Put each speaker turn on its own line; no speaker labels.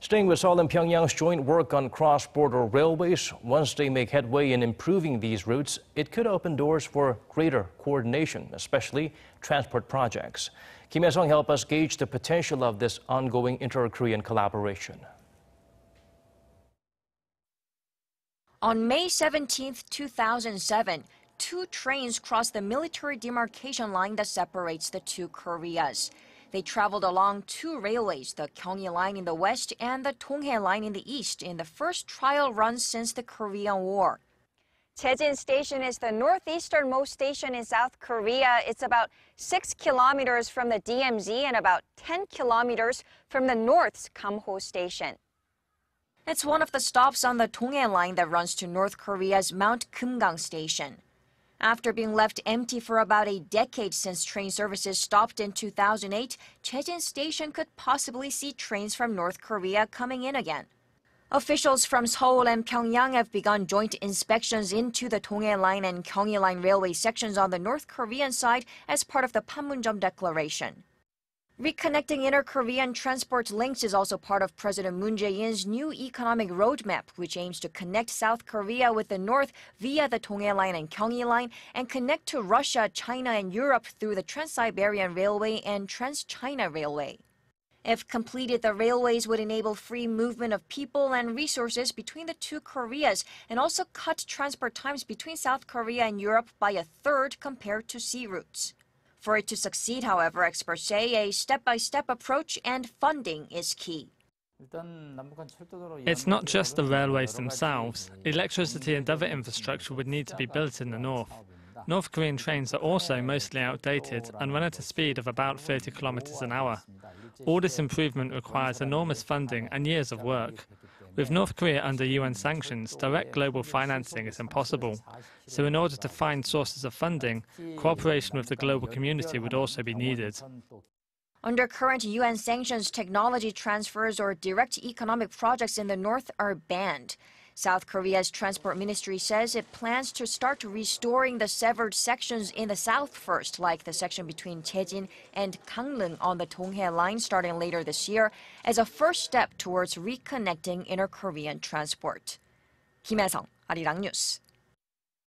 Staying with Seoul and Pyongyang's joint work on cross-border railways, once they make headway in improving these routes, it could open doors for greater coordination, especially transport projects. Kim Hye-sung helped us gauge the potential of this ongoing inter-Korean collaboration.
On May 17, 2007, two trains crossed the Military Demarcation Line that separates the two Koreas. They traveled along two railways, the Gyeongui Line in the west and the Donghae Line in the east, in the first trial run since the Korean War.
Jejin Station is the northeasternmost station in South Korea. It's about 6 kilometers from the DMZ and about 10 kilometers from the north's Kamho station.
It's one of the stops on the Donghae Line that runs to North Korea's Mount Kumkang station. After being left empty for about a decade since train services stopped in 2008, Jejin Station could possibly see trains from North Korea coming in again. Officials from Seoul and Pyongyang have begun joint inspections into the Donghae Line and Gyeongui Line railway sections on the North Korean side as part of the Panmunjom Declaration. Reconnecting inter-Korean transport links is also part of President Moon Jae-in's new economic roadmap, which aims to connect South Korea with the north via the Donghae Line and Gyeongui Line and connect to Russia, China, and Europe through the Trans-Siberian Railway and Trans-China Railway. If completed, the railways would enable free movement of people and resources between the two Koreas and also cut transport times between South Korea and Europe by a third compared to sea routes. For it to succeed, however, experts say a step-by-step approach and funding is key.
It's not just the railways themselves. Electricity and other infrastructure would need to be built in the north. North Korean trains are also mostly outdated and run at a speed of about 30 kilometers an hour. All this improvement requires enormous funding and years of work. With North Korea under UN sanctions, direct global financing is impossible. So in order to find sources of funding, cooperation with the global community would also be needed.
Under current UN sanctions, technology transfers or direct economic projects in the north are banned. South Korea's transport ministry says it plans to start restoring the severed sections in the south first, like the section between Jejin and Gangneung on the Donghae Line starting later this year, as a first step towards reconnecting inter-Korean transport. Kim Hye-sung, Arirang News.